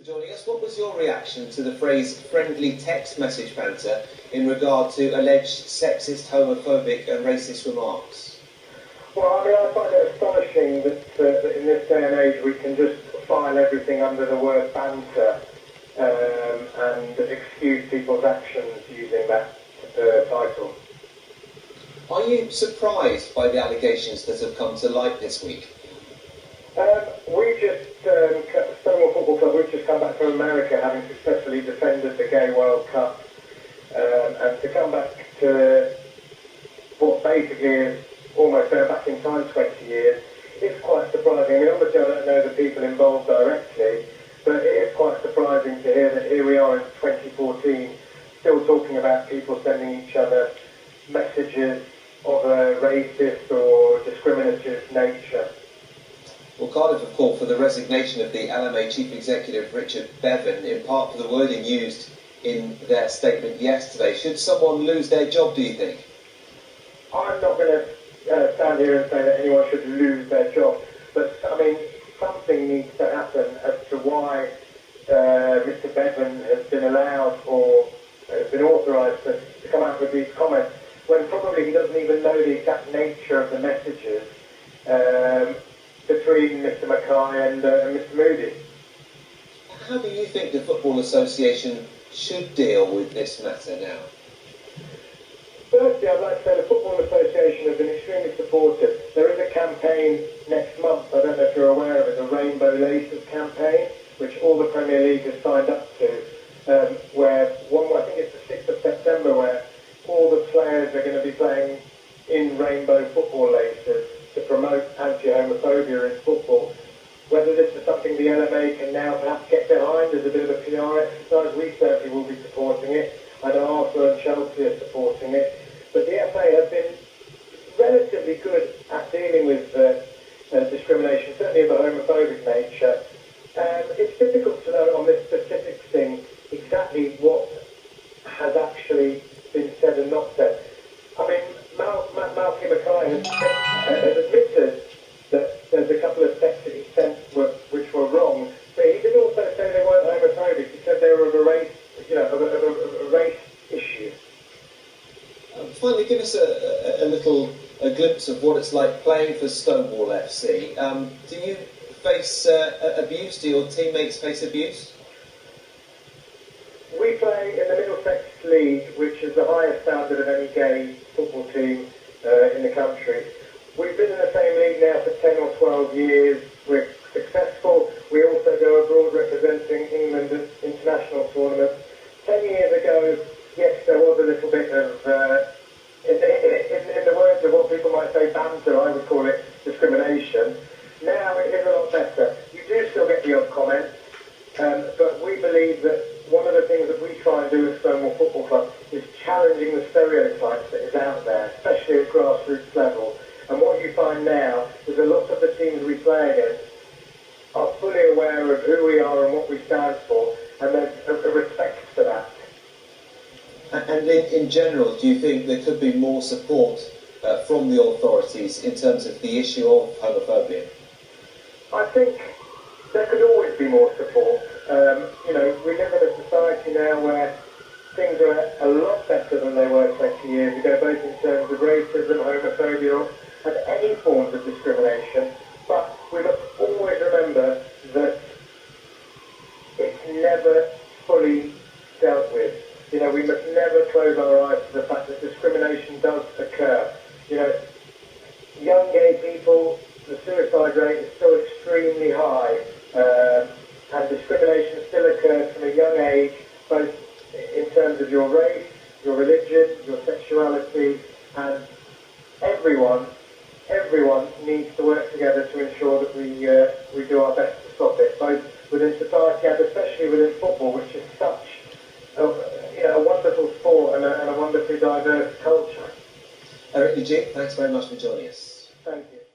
Joining us. What was your reaction to the phrase friendly text message banter in regard to alleged sexist, homophobic and racist remarks? Well, I find it astonishing that in this day and age we can just file everything under the word banter and excuse people's actions using that title. Are you surprised by the allegations that have come to light this week? Stonewall Football Club, we've just come back from America having successfully defended the Gay World Cup, and to come back to what basically is almost going back in time 20 years, it's quite surprising. I mean, obviously I don't know the people involved directly, but it is quite surprising to hear that here we are in 2014 still talking about people sending each other messages of a racist or discriminative nature. Well, Cardiff have called for the resignation of the LMA Chief Executive Richard Bevan, in part for the wording used in their statement yesterday. Should someone lose their job, do you think? I'm not going to stand here and say that anyone should lose their job, but I mean, something needs to happen as to why Mr. Bevan has been allowed or has been authorised to come out with these comments when probably he doesn't even know the exact nature of the messages between Mr. Mackay and Mr. Moody. How do you think the Football Association should deal with this matter now? Firstly, I'd like to say the Football Association has been extremely supportive. There is a campaign next month, I don't know if you're aware of it, the Rainbow Laces campaign, which all the Premier League has signed up to, where I think it's the 6th of September, where all the players are going to be playing in rainbow football laces to promote anti-homophobia in football. Whether this is something the LMA can now perhaps get behind as a bit of a PR exercise, we certainly will be supporting it. I know Arsenal and Chelsea are supporting it. But the FA have been relatively good at dealing with discrimination, certainly of a homophobic nature. It's difficult to know on this specific thing exactly what has actually been said and not said. I mean, Malky Mackay has admitted that there's a couple of texts that he sent which were wrong, but he didn't also say they weren't homophobic. He said they were of a race, of a race issue. Finally, give us a glimpse of what it's like playing for Stonewall FC. Do you face abuse? Do your teammates face abuse? We play in the Middlesex League, which is the highest standard of any gay football team in the country. We've been in the same league now for 10 or 12 years. We're successful. We also go abroad representing England at international tournaments. 10 years ago, yes, there was a little bit of, in the words of what people might say, banter, I would call it discrimination. Now it is a lot better. You do still get the odd comment, but we believe that one of the things that we try and do at Stonewall Football Club is challenging the stereotypes that is out there, especially at grassroots level. And what you find now is a lot of the teams we play against are fully aware of who we are and what we stand for, and there's a respect for that. And in general, do you think there could be more support from the authorities in terms of the issue of homophobia? I think there could always be more support. We live in a society now where things are a lot better than they were 20 years ago, both in terms of racism, homophobia, and any forms of discrimination. But we must always remember that it's never fully dealt with. We must never close our eyes to the fact that discrimination does occur. Young gay people, the suicide rate is still extremely high, and discrimination still occurs from a young age, both in terms of your race, your religion, your sexuality, and everyone needs to work together to ensure that we do our best to stop it, both within society and especially within football, which is such a wonderful sport and a wonderfully diverse culture. Eric Eugene, thanks very much for joining us. Thank you.